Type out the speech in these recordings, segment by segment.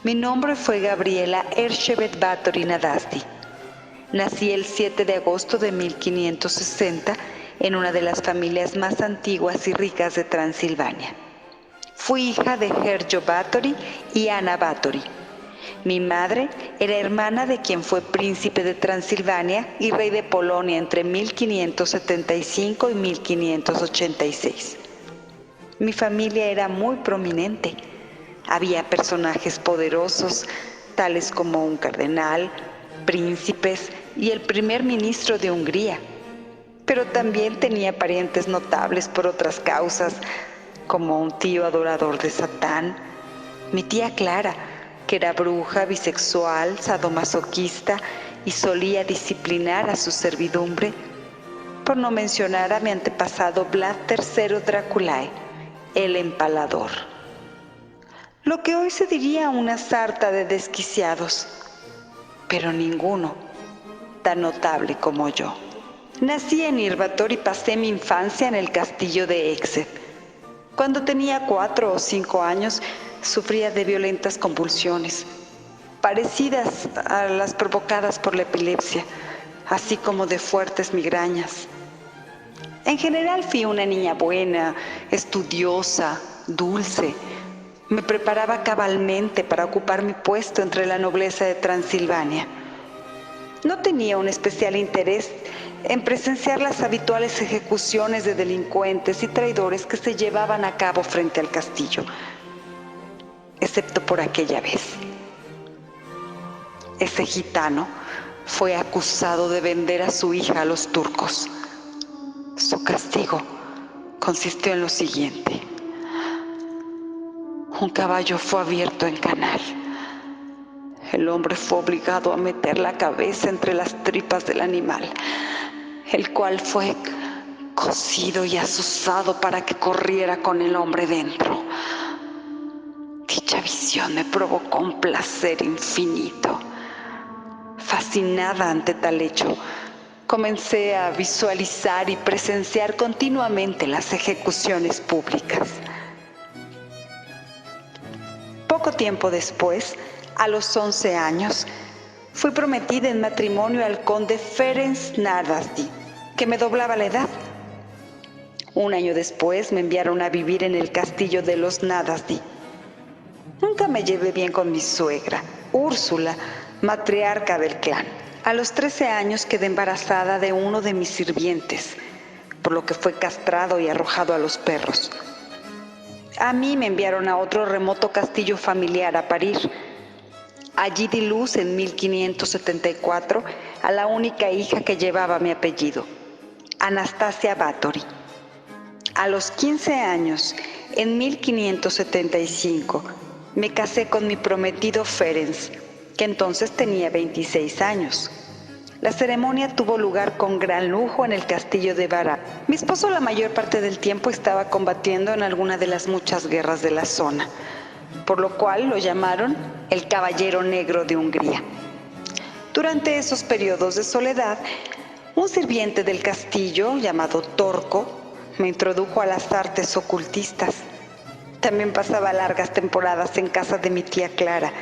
Mi nombre fue Gabriela Ershebet Báthory Nadasdy. Nací el 7 de agosto de 1560 en una de las familias más antiguas y ricas de Transilvania. Fui hija de Herjo Báthory y Ana Báthory. Mi madre era hermana de quien fue príncipe de Transilvania y rey de Polonia entre 1575 y 1586. Mi familia era muy prominente. Había personajes poderosos, tales como un cardenal, príncipes y el primer ministro de Hungría. Pero también tenía parientes notables por otras causas, como un tío adorador de Satán, mi tía Clara, que era bruja, bisexual, sadomasoquista y solía disciplinar a su servidumbre, por no mencionar a mi antepasado Vlad III Draculae, el empalador. Lo que hoy se diría una sarta de desquiciados, pero ninguno tan notable como yo. Nací en Irvator y pasé mi infancia en el castillo de Exed. Cuando tenía 4 o 5 años, sufría de violentas convulsiones, parecidas a las provocadas por la epilepsia, así como de fuertes migrañas. En general fui una niña buena, estudiosa, dulce. Me preparaba cabalmente para ocupar mi puesto entre la nobleza de Transilvania. No tenía un especial interés en presenciar las habituales ejecuciones de delincuentes y traidores que se llevaban a cabo frente al castillo, excepto por aquella vez. Ese gitano fue acusado de vender a su hija a los turcos. Su castigo consistió en lo siguiente: un caballo fue abierto en canal. El hombre fue obligado a meter la cabeza entre las tripas del animal, el cual fue cocido y azuzado para que corriera con el hombre dentro. Dicha visión me provocó un placer infinito. Fascinada ante tal hecho, comencé a visualizar y presenciar continuamente las ejecuciones públicas. Poco tiempo después, a los 11 años, fui prometida en matrimonio al conde Ferenc Nadasdy, que me doblaba la edad. Un año después me enviaron a vivir en el castillo de los Nadasdy. Nunca me llevé bien con mi suegra, Úrsula, matriarca del clan. A los 13 años quedé embarazada de uno de mis sirvientes, por lo que fue castrado y arrojado a los perros. A mí me enviaron a otro remoto castillo familiar a parir. Allí di luz en 1574 a la única hija que llevaba mi apellido, Anastasia Báthory. A los 15 años, en 1575, me casé con mi prometido Ferenc, que entonces tenía 26 años. La ceremonia tuvo lugar con gran lujo en el castillo de Vara. Mi esposo la mayor parte del tiempo estaba combatiendo en alguna de las muchas guerras de la zona, por lo cual lo llamaron el Caballero Negro de Hungría. Durante esos periodos de soledad, un sirviente del castillo, llamado Torco, me introdujo a las artes ocultistas. También pasaba largas temporadas en casa de mi tía Clara,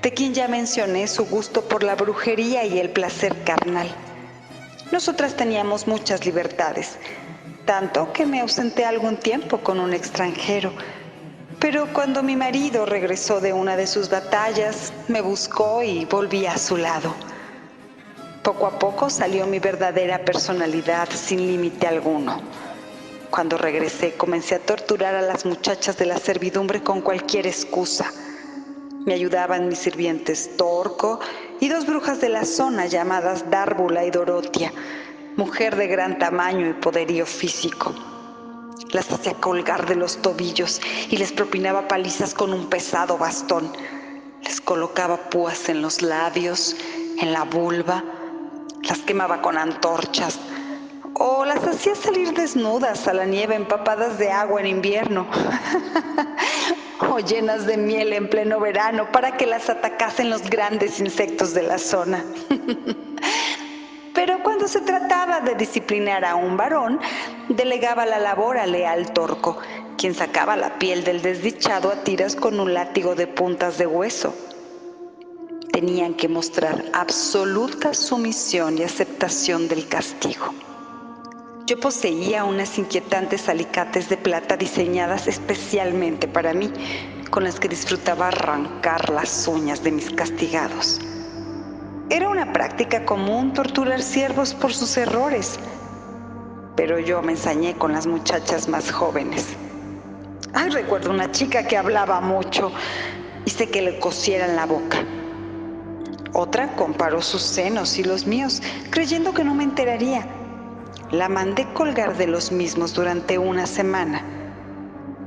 de quien ya mencioné su gusto por la brujería y el placer carnal. Nosotras teníamos muchas libertades, tanto que me ausenté algún tiempo con un extranjero. Pero cuando mi marido regresó de una de sus batallas, me buscó y volví a su lado. Poco a poco salió mi verdadera personalidad sin límite alguno. Cuando regresé, comencé a torturar a las muchachas de la servidumbre con cualquier excusa. Me ayudaban mis sirvientes Torco y 2 brujas de la zona llamadas Dárbula y Dorotia, mujer de gran tamaño y poderío físico. Las hacía colgar de los tobillos y les propinaba palizas con un pesado bastón. Les colocaba púas en los labios, en la vulva, las quemaba con antorchas o las hacía salir desnudas a la nieve empapadas de agua en invierno o llenas de miel en pleno verano para que las atacasen los grandes insectos de la zona. Pero cuando se trataba de disciplinar a un varón, delegaba la labor al leal Torco, quien sacaba la piel del desdichado a tiras con un látigo de puntas de hueso. tenían que mostrar absoluta sumisión y aceptación del castigo. Yo poseía unas inquietantes alicates de plata diseñadas especialmente para mí, con las que disfrutaba arrancar las uñas de mis castigados. Era una práctica común torturar siervos por sus errores, pero yo me ensañé con las muchachas más jóvenes. Recuerdo una chica que hablaba mucho, hice que le cosieran la boca. Otra comparó sus senos y los míos, creyendo que no me enteraría. La mandé colgar de los mismos durante una semana.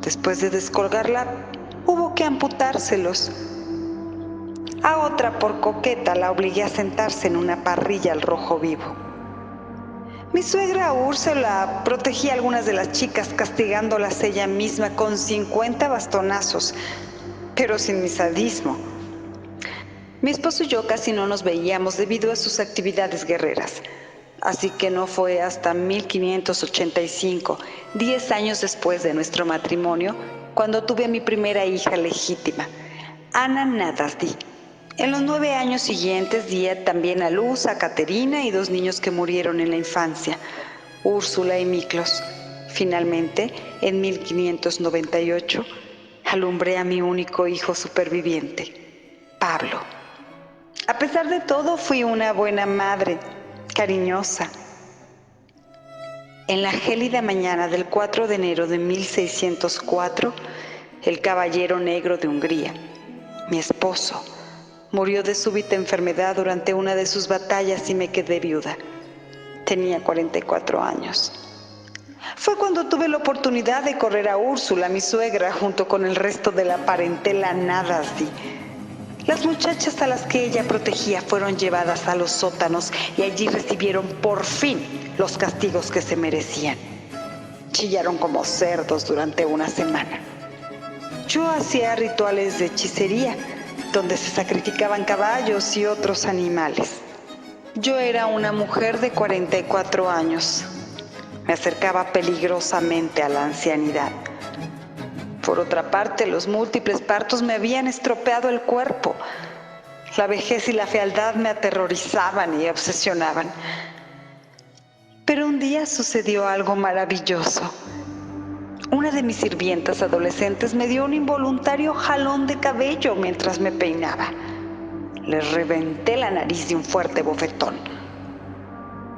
Después de descolgarla, hubo que amputárselos. A otra, por coqueta, la obligué a sentarse en una parrilla al rojo vivo. Mi suegra Úrsula protegía a algunas de las chicas, castigándolas ella misma con 50 bastonazos, pero sin mi sadismo. Mi esposo y yo casi no nos veíamos debido a sus actividades guerreras, así que no fue hasta 1585, 10 años después de nuestro matrimonio, cuando tuve a mi primera hija legítima, Ana Nadasdy. En los 9 años siguientes di también a luz a Caterina y 2 niños que murieron en la infancia, Úrsula y Miklos. Finalmente, en 1598, alumbré a mi único hijo superviviente, Pablo. A pesar de todo, fui una buena madre, cariñosa. En la gélida mañana del 4 de enero de 1604, el caballero negro de Hungría, mi esposo, murió de súbita enfermedad durante una de sus batallas y me quedé viuda. Tenía 44 años. Fue cuando tuve la oportunidad de correr a Úrsula, mi suegra, junto con el resto de la parentela Nadasdy. Las muchachas a las que ella protegía fueron llevadas a los sótanos y allí recibieron por fin los castigos que se merecían. Chillaron como cerdos durante una semana. Yo hacía rituales de hechicería, donde se sacrificaban caballos y otros animales. Yo era una mujer de 44 años. Me acercaba peligrosamente a la ancianidad. Por otra parte, los múltiples partos me habían estropeado el cuerpo. La vejez y la fealdad me aterrorizaban y obsesionaban. Pero un día sucedió algo maravilloso. Una de mis sirvientas adolescentes me dio un involuntario jalón de cabello mientras me peinaba. Le reventé la nariz de un fuerte bofetón.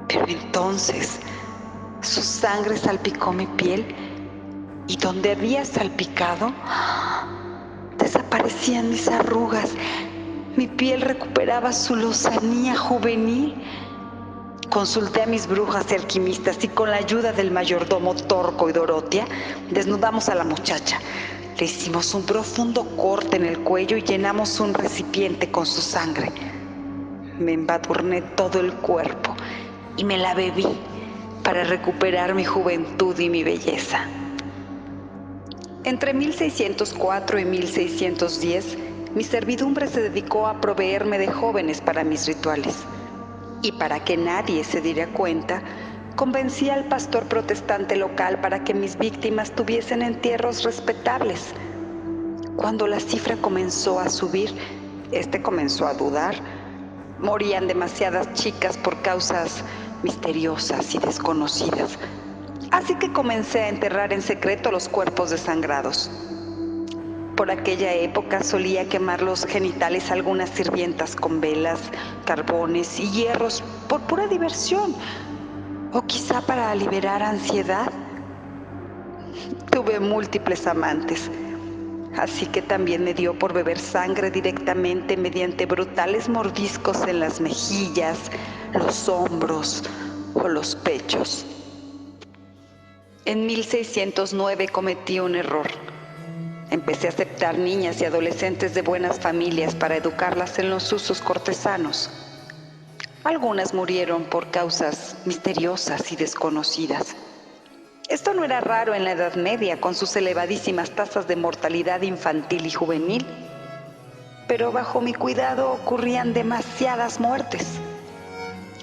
Pero entonces su sangre salpicó mi piel y donde había salpicado, desaparecían mis arrugas. Mi piel recuperaba su lozanía juvenil. Consulté a mis brujas y alquimistas y con la ayuda del mayordomo Torco y Dorotea, desnudamos a la muchacha. Le hicimos un profundo corte en el cuello y llenamos un recipiente con su sangre. Me embadurné todo el cuerpo y me la bebí para recuperar mi juventud y mi belleza. Entre 1604 y 1610, mi servidumbre se dedicó a proveerme de jóvenes para mis rituales. Y para que nadie se diera cuenta, convencí al pastor protestante local para que mis víctimas tuviesen entierros respetables. Cuando la cifra comenzó a subir, comenzó a dudar. Morían demasiadas chicas por causas misteriosas y desconocidas. Así que comencé a enterrar en secreto los cuerpos desangrados. Por aquella época solía quemar los genitales a algunas sirvientas con velas, carbones y hierros por pura diversión, o quizá para liberar ansiedad. Tuve múltiples amantes, así que también me dio por beber sangre directamente mediante brutales mordiscos en las mejillas, los hombros o los pechos. En 1609 cometí un error. Empecé a aceptar niñas y adolescentes de buenas familias para educarlas en los usos cortesanos. Algunas murieron por causas misteriosas y desconocidas. Esto no era raro en la Edad Media, con sus elevadísimas tasas de mortalidad infantil y juvenil. Pero bajo mi cuidado ocurrían demasiadas muertes.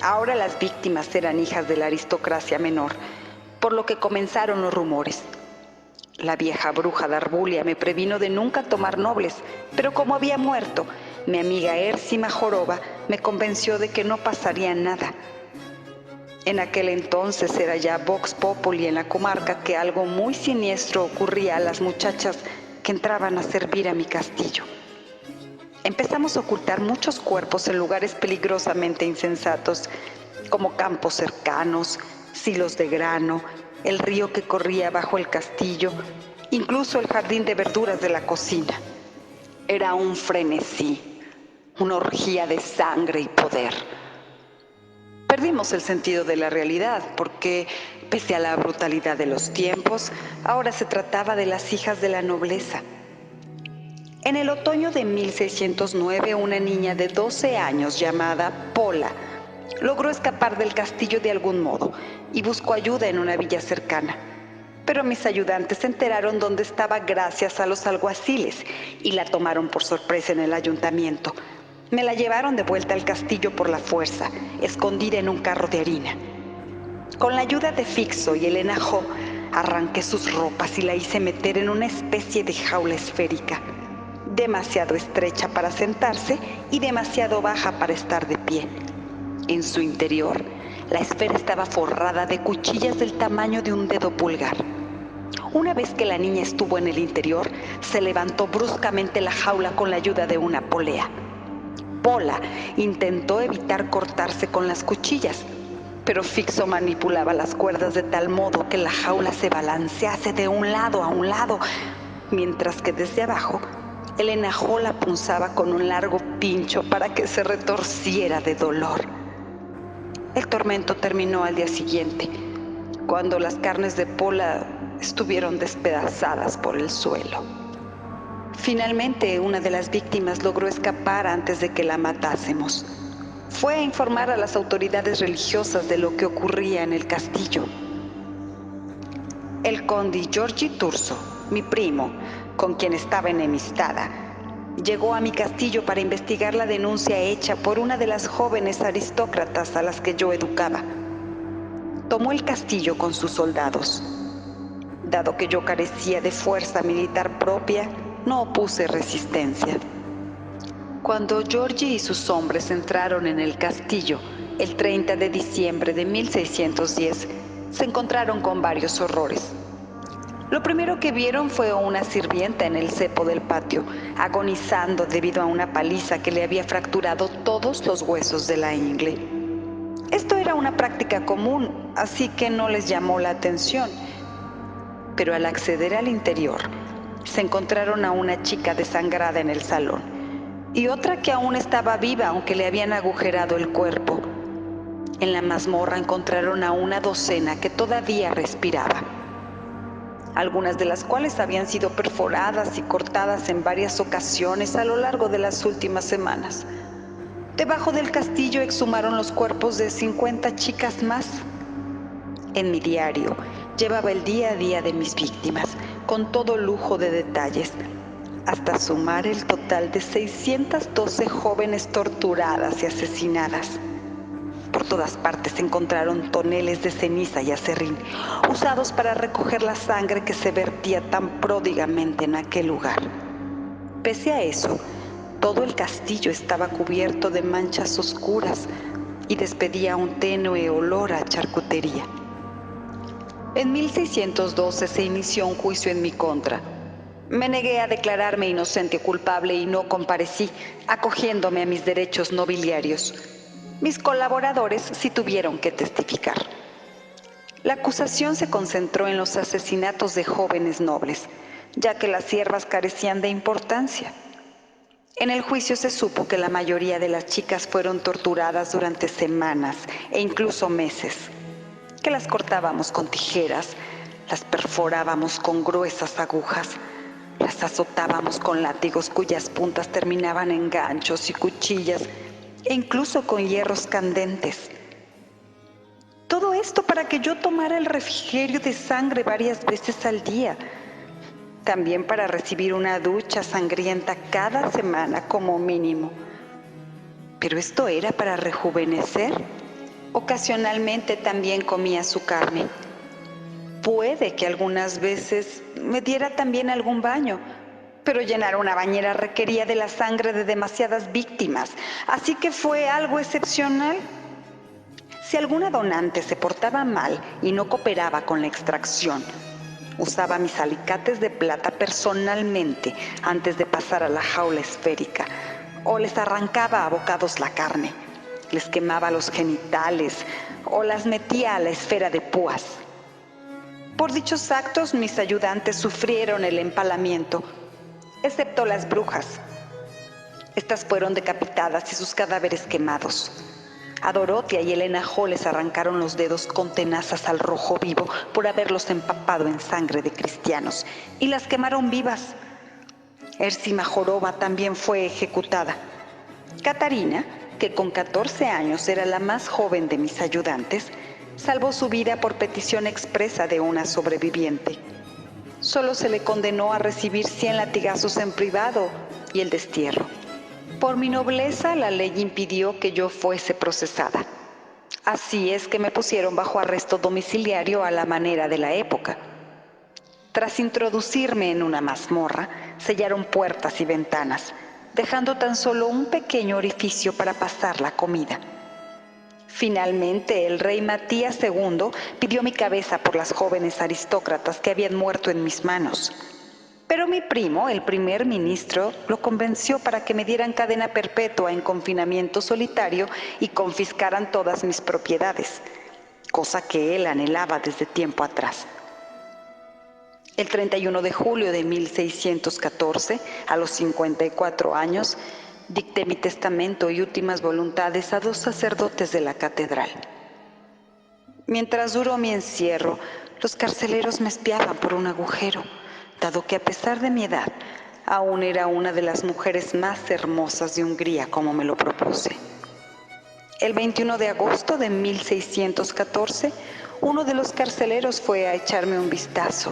Ahora las víctimas eran hijas de la aristocracia menor, por lo que comenzaron los rumores. La vieja bruja de Arbulia me previno de nunca tomar nobles, pero como había muerto, mi amiga Érsima Joroba me convenció de que no pasaría nada. En aquel entonces era ya vox populi en la comarca que algo muy siniestro ocurría a las muchachas que entraban a servir a mi castillo. Empezamos a ocultar muchos cuerpos en lugares peligrosamente insensatos, como campos cercanos, silos de grano, el río que corría bajo el castillo, incluso el jardín de verduras de la cocina. Era un frenesí, una orgía de sangre y poder. Perdimos el sentido de la realidad porque, pese a la brutalidad de los tiempos, ahora se trataba de las hijas de la nobleza. En el otoño de 1609, una niña de 12 años llamada Pola logró escapar del castillo de algún modo y buscó ayuda en una villa cercana. Pero mis ayudantes se enteraron dónde estaba gracias a los alguaciles y la tomaron por sorpresa en el ayuntamiento. Me la llevaron de vuelta al castillo por la fuerza, escondida en un carro de harina. Con la ayuda de Fixo y Elena Jo, arranqué sus ropas y la hice meter en una especie de jaula esférica, demasiado estrecha para sentarse y demasiado baja para estar de pie. En su interior, la esfera estaba forrada de cuchillas del tamaño de un dedo pulgar. Una vez que la niña estuvo en el interior, se levantó bruscamente la jaula con la ayuda de una polea. Pola intentó evitar cortarse con las cuchillas, pero Fixo manipulaba las cuerdas de tal modo que la jaula se balancease de un lado a un lado, mientras que desde abajo Elena Jo la punzaba con un largo pincho para que se retorciera de dolor. El tormento terminó al día siguiente, cuando las carnes de Pola estuvieron despedazadas por el suelo. Finalmente, una de las víctimas logró escapar antes de que la matásemos. Fue a informar a las autoridades religiosas de lo que ocurría en el castillo. El conde Giorgi Turso, mi primo, con quien estaba enemistada, llegó a mi castillo para investigar la denuncia hecha por una de las jóvenes aristócratas a las que yo educaba. Tomó el castillo con sus soldados. Dado que yo carecía de fuerza militar propia, no opuse resistencia. Cuando Giorgi y sus hombres entraron en el castillo el 30 de diciembre de 1610, se encontraron con varios horrores. Lo primero que vieron fue a una sirvienta en el cepo del patio, agonizando debido a una paliza que le había fracturado todos los huesos de la ingle. Esto era una práctica común, así que no les llamó la atención. Pero al acceder al interior, se encontraron a una chica desangrada en el salón y otra que aún estaba viva, aunque le habían agujerado el cuerpo. En la mazmorra encontraron a una docena que todavía respiraba, algunas de las cuales habían sido perforadas y cortadas en varias ocasiones a lo largo de las últimas semanas. Debajo del castillo exhumaron los cuerpos de 50 chicas más. En mi diario llevaba el día a día de mis víctimas, con todo lujo de detalles, hasta sumar el total de 612 jóvenes torturadas y asesinadas. Por todas partes se encontraron toneles de ceniza y aserrín, usados para recoger la sangre que se vertía tan pródigamente en aquel lugar. Pese a eso, todo el castillo estaba cubierto de manchas oscuras y despedía un tenue olor a charcutería. En 1612 se inició un juicio en mi contra. Me negué a declararme inocente o culpable y no comparecí, acogiéndome a mis derechos nobiliarios. Mis colaboradores sí tuvieron que testificar. La acusación se concentró en los asesinatos de jóvenes nobles, ya que las siervas carecían de importancia. En el juicio se supo que la mayoría de las chicas fueron torturadas durante semanas e incluso meses, que las cortábamos con tijeras, las perforábamos con gruesas agujas, las azotábamos con látigos cuyas puntas terminaban en ganchos y cuchillas, e incluso con hierros candentes. Todo esto para que yo tomara el refrigerio de sangre varias veces al día, también para recibir una ducha sangrienta cada semana como mínimo. ¿Pero esto era para rejuvenecer? Ocasionalmente también comía su carne. Puede que algunas veces me diera también algún baño, Pero llenar una bañera requería de la sangre de demasiadas víctimas, así que fue algo excepcional. Si alguna donante se portaba mal y no cooperaba con la extracción, usaba mis alicates de plata personalmente antes de pasar a la jaula esférica, o les arrancaba a bocados la carne, les quemaba los genitales o las metía a la esfera de púas. Por dichos actos, mis ayudantes sufrieron el empalamiento, excepto las brujas. Estas fueron decapitadas y sus cadáveres quemados. A Dorotea y Elena Hall les arrancaron los dedos con tenazas al rojo vivo por haberlos empapado en sangre de cristianos y las quemaron vivas. Ersima Joroba también fue ejecutada. Catarina, que con 14 años era la más joven de mis ayudantes, salvó su vida por petición expresa de una sobreviviente. Solo se le condenó a recibir 100 latigazos en privado y el destierro. Por mi nobleza, la ley impidió que yo fuese procesada. Así es que me pusieron bajo arresto domiciliario a la manera de la época. Tras introducirme en una mazmorra, sellaron puertas y ventanas, dejando tan solo un pequeño orificio para pasar la comida. Finalmente, el rey Matías II pidió mi cabeza por las jóvenes aristócratas que habían muerto en mis manos. Pero mi primo, el primer ministro, lo convenció para que me dieran cadena perpetua en confinamiento solitario y confiscaran todas mis propiedades, cosa que él anhelaba desde tiempo atrás. El 31 de julio de 1614, a los 54 años, dicté mi testamento y últimas voluntades a 2 sacerdotes de la catedral. Mientras duró mi encierro, los carceleros me espiaban por un agujero, dado que a pesar de mi edad, aún era una de las mujeres más hermosas de Hungría como me lo propuse. El 21 de agosto de 1614, uno de los carceleros fue a echarme un vistazo.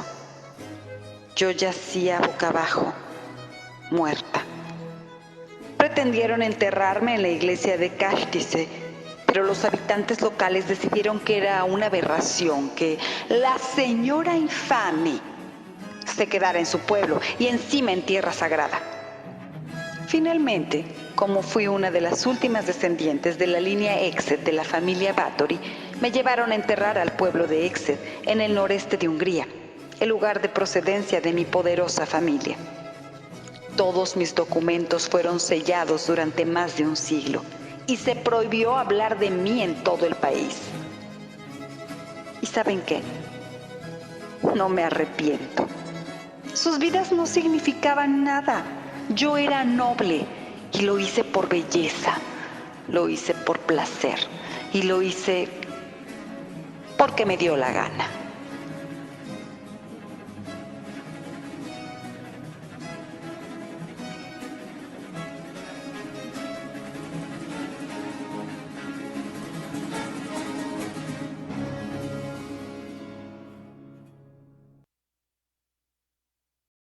Yo yacía boca abajo, muerta. Pretendieron enterrarme en la iglesia de Kastise, pero los habitantes locales decidieron que era una aberración que la señora infame se quedara en su pueblo y encima en tierra sagrada. Finalmente, como fui una de las últimas descendientes de la línea Exet de la familia Báthory, me llevaron a enterrar al pueblo de Exet, en el noreste de Hungría, el lugar de procedencia de mi poderosa familia. Todos mis documentos fueron sellados durante más de un siglo y se prohibió hablar de mí en todo el país. ¿Y saben qué? No me arrepiento. Sus vidas no significaban nada. Yo era noble y lo hice por belleza, lo hice por placer y lo hice porque me dio la gana.